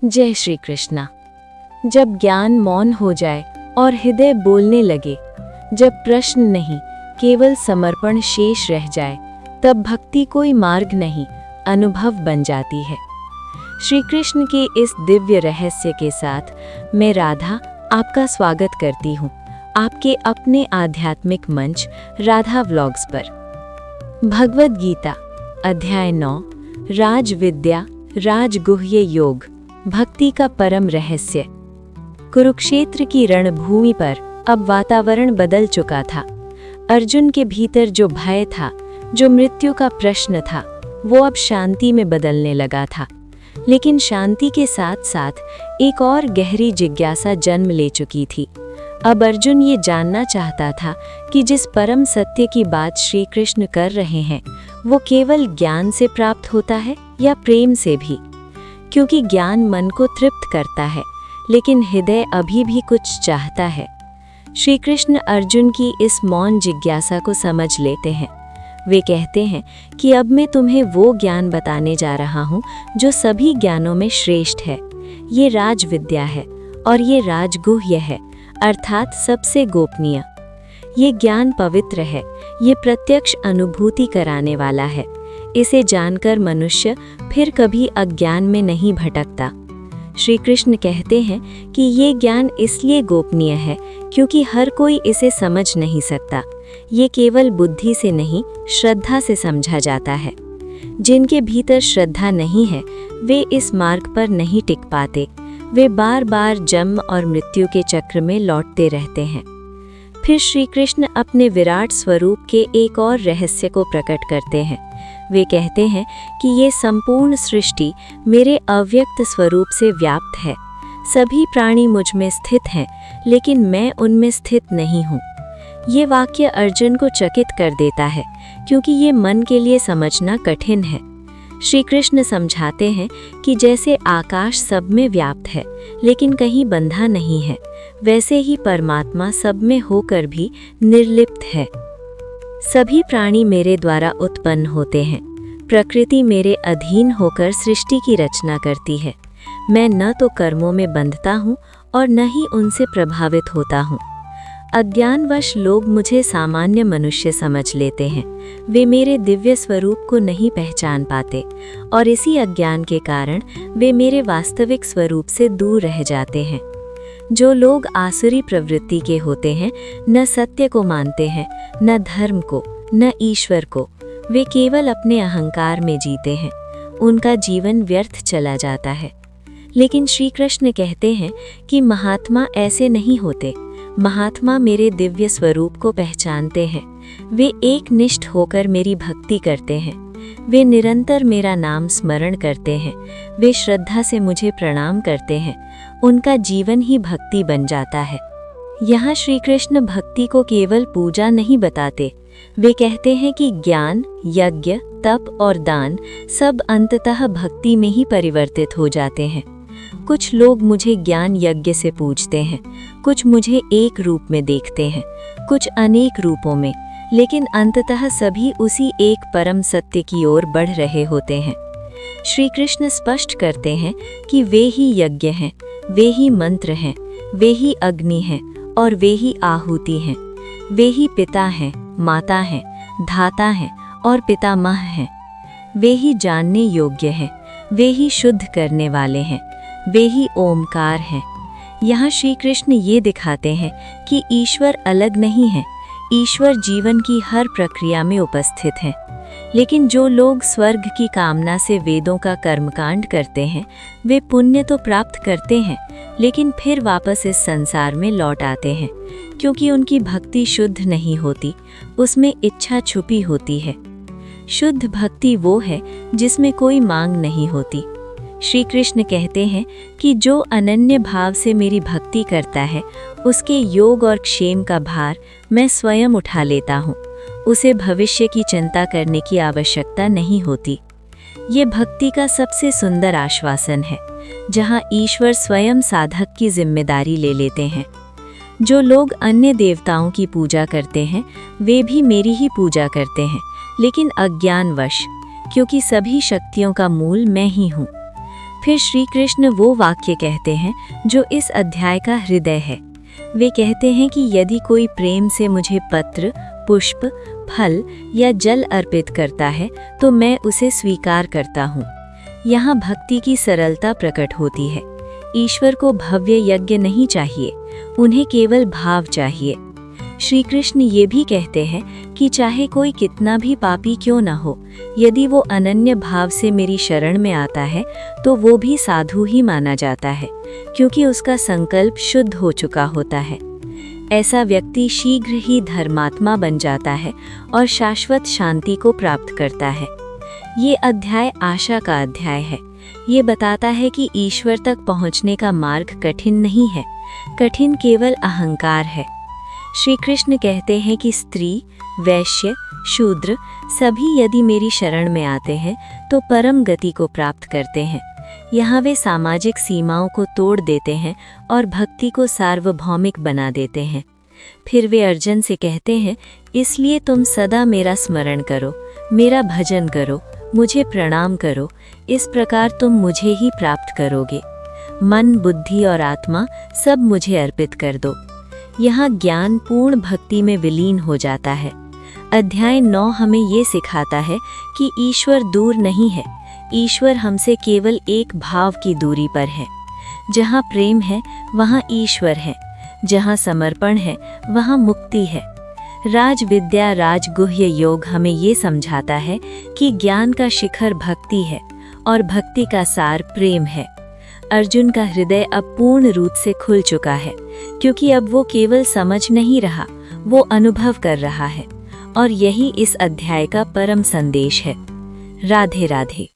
जय श्री कृष्णा। जब ज्ञान मौन हो जाए और हृदय बोलने लगे, जब प्रश्न नहीं केवल समर्पण शेष रह जाए, तब भक्ति कोई मार्ग नहीं अनुभव बन जाती है। श्री कृष्ण के इस दिव्य रहस्य के साथ मैं राधा आपका स्वागत करती हूँ आपके अपने आध्यात्मिक मंच राधा व्लॉग्स पर। भगवद गीता अध्याय 9 राज विद्या राजगुह्य योग भक्ति का परम रहस्य। कुरुक्षेत्र की रणभूमि पर अब वातावरण बदल चुका था। अर्जुन के भीतर जो भय था, जो मृत्यु का प्रश्न था, वो अब शांति में बदलने लगा था। लेकिन शांति के साथ साथ एक और गहरी जिज्ञासा जन्म ले चुकी थी। अब अर्जुन ये जानना चाहता था कि जिस परम सत्य की बात श्री कृष्ण कर रहे हैं, वो केवल ज्ञान से प्राप्त होता है या प्रेम से भी। क्योंकि ज्ञान मन को तृप्त करता है, लेकिन हृदय अभी भी कुछ चाहता है। श्री कृष्ण अर्जुन की इस मौन जिज्ञासा को समझ लेते हैं। वे कहते हैं कि अब मैं तुम्हें वो ज्ञान बताने जा रहा हूँ जो सभी ज्ञानों में श्रेष्ठ है। ये राज विद्या है और ये राजगुह्य है, अर्थात सबसे गोपनीय। ये ज्ञान पवित्र है, ये प्रत्यक्ष अनुभूति कराने वाला है। इसे जानकर मनुष्य फिर कभी अज्ञान में नहीं भटकता। श्री कृष्ण कहते हैं कि ये ज्ञान इसलिए गोपनीय है क्योंकि हर कोई इसे समझ नहीं सकता। ये केवल बुद्धि से नहीं, श्रद्धा से समझा जाता है। जिनके भीतर श्रद्धा नहीं है, वे इस मार्ग पर नहीं टिक पाते। वे बार बार जन्म और मृत्यु के चक्र में लौटते रहते हैं। फिर श्री कृष्ण अपने विराट स्वरूप के एक और रहस्य को प्रकट करते हैं। वे कहते हैं कि ये संपूर्ण सृष्टि मेरे अव्यक्त स्वरूप से व्याप्त है। सभी प्राणी मुझ में स्थित हैं, लेकिन मैं उनमें स्थित नहीं हूँ। ये वाक्य अर्जुन को चकित कर देता है, क्योंकि ये मन के लिए समझना कठिन है। श्री कृष्ण समझाते हैं कि जैसे आकाश सब में व्याप्त है, लेकिन कहीं बंधा नहीं है, वैसे ही परमात्मा सब में होकर भी निर्लिप्त है। सभी प्राणी मेरे द्वारा उत्पन्न होते हैं। प्रकृति मेरे अधीन होकर सृष्टि की रचना करती है। मैं न तो कर्मों में बंधता हूँ और न ही उनसे प्रभावित होता हूँ। अज्ञानवश लोग मुझे सामान्य मनुष्य समझ लेते हैं। वे मेरे दिव्य स्वरूप को नहीं पहचान पाते और इसी अज्ञान के कारण वे मेरे वास्तविक स्वरूप से दूर रह जाते हैं। जो लोग आसुरी प्रवृत्ति के होते हैं, न सत्य को मानते हैं, न धर्म को, न ईश्वर को। वे केवल अपने अहंकार में जीते हैं। उनका जीवन व्यर्थ चला जाता है। लेकिन श्री कृष्ण कहते हैं कि महात्मा ऐसे नहीं होते। महात्मा मेरे दिव्य स्वरूप को पहचानते हैं। वे एकनिष्ठ होकर मेरी भक्ति करते हैं। वे निरंतर मेरा नाम स्मरण करते हैं। वे श्रद्धा से मुझे प्रणाम करते हैं। उनका जीवन ही भक्ति बन जाता है। यहाँ श्री कृष्ण भक्ति को केवल पूजा नहीं बताते। वे कहते हैं कि ज्ञान, यज्ञ, तप और दान सब अंततः भक्ति में ही परिवर्तित हो जाते हैं। कुछ लोग मुझे ज्ञान यज्ञ से पूजते हैं, कुछ मुझे एक रूप में देखते हैं, कुछ अनेक रूपों में, लेकिन अंततः सभी उसी एक परम सत्य की ओर बढ़ रहे होते हैं। श्री कृष्ण स्पष्ट करते हैं कि वे ही यज्ञ हैं, वे ही मंत्र हैं, वे ही अग्नि हैं और वे ही आहुति हैं। वे ही पिता हैं, माता हैं, धाता हैं और पितामह हैं। वे ही जानने योग्य हैं, वे ही शुद्ध करने वाले हैं, वे ही ओमकार हैं। यहाँ श्री कृष्ण ये दिखाते हैं कि ईश्वर अलग नहीं है। ईश्वर जीवन की हर प्रक्रिया में उपस्थित है। लेकिन जो लोग स्वर्ग की कामना से वेदों का कर्मकांड करते हैं, वे पुण्य तो प्राप्त करते हैं, लेकिन फिर वापस इस संसार में लौट आते हैं, क्योंकि उनकी भक्ति शुद्ध नहीं होती, उसमें इच्छा छुपी होती है। शुद्ध भक्ति वो है जिसमें कोई मांग नहीं होती। श्री कृष्ण कहते हैं कि जो अनन्य भाव से मेरी भक्ति करता है, उसके योग और क्षेम का भार मैं स्वयं उठा लेता हूँ। उसे भविष्य की चिंता करने की आवश्यकता नहीं होती। ये भक्ति का सबसे सुंदर आश्वासन है, जहाँ ईश्वर स्वयं साधक की जिम्मेदारी ले लेते हैं। जो लोग अन्य देवताओं की पूजा करते हैं, वे भी मेरी ही पूजा करते हैं, लेकिन अज्ञानवश, क्योंकि सभी शक्तियों का मूल मैं ही हूँ। फिर श्री कृष्ण वो वाक्य कहते हैं जो इस अध्याय का हृदय है। वे कहते हैं कि यदि कोई प्रेम से मुझे पत्र, पुष्प, फल या जल अर्पित करता है तो मैं उसे स्वीकार करता हूँ। यहाँ भक्ति की सरलता प्रकट होती है। ईश्वर को भव्य यज्ञ नहीं चाहिए, उन्हें केवल भाव चाहिए। श्री कृष्ण ये भी कहते हैं कि चाहे कोई कितना भी पापी क्यों न हो, यदि वो अनन्य भाव से मेरी शरण में आता है तो वो भी साधु ही माना जाता है, क्योंकि उसका संकल्प शुद्ध हो चुका होता है। ऐसा व्यक्ति शीघ्र ही धर्मात्मा बन जाता है और शाश्वत शांति को प्राप्त करता है। ये अध्याय आशा का अध्याय है। ये बताता है कि ईश्वर तक पहुँचने का मार्ग कठिन नहीं है, कठिन केवल अहंकार है। श्री कृष्ण कहते हैं कि स्त्री, वैश्य, शूद्र सभी यदि मेरी शरण में आते हैं तो परम गति को प्राप्त करते हैं। यहाँ वे सामाजिक सीमाओं को तोड़ देते हैं और भक्ति को सार्वभौमिक बना देते हैं। फिर वे अर्जुन से कहते हैं, इसलिए तुम सदा मेरा स्मरण करो, मेरा भजन करो, मुझे प्रणाम करो, इस प्रकार तुम मुझे ही प्राप्त करोगे। मन, बुद्धि और आत्मा सब मुझे अर्पित कर दो। यहाँ ज्ञान पूर्ण भक्ति में विलीन हो जाता है। अध्याय 9 हमें ये सिखाता है कि ईश्वर दूर नहीं है, ईश्वर हमसे केवल एक भाव की दूरी पर है। जहाँ प्रेम है वहाँ ईश्वर है, जहाँ समर्पण है वहाँ मुक्ति है। राज विद्या राजगुह्य योग हमें ये समझाता है कि ज्ञान का शिखर भक्ति है और भक्ति का सार प्रेम है। अर्जुन का हृदय अब पूर्ण रूप से खुल चुका है, क्योंकि अब वो केवल समझ नहीं रहा, वो अनुभव कर रहा है। और यही इस अध्याय का परम संदेश है। राधे राधे।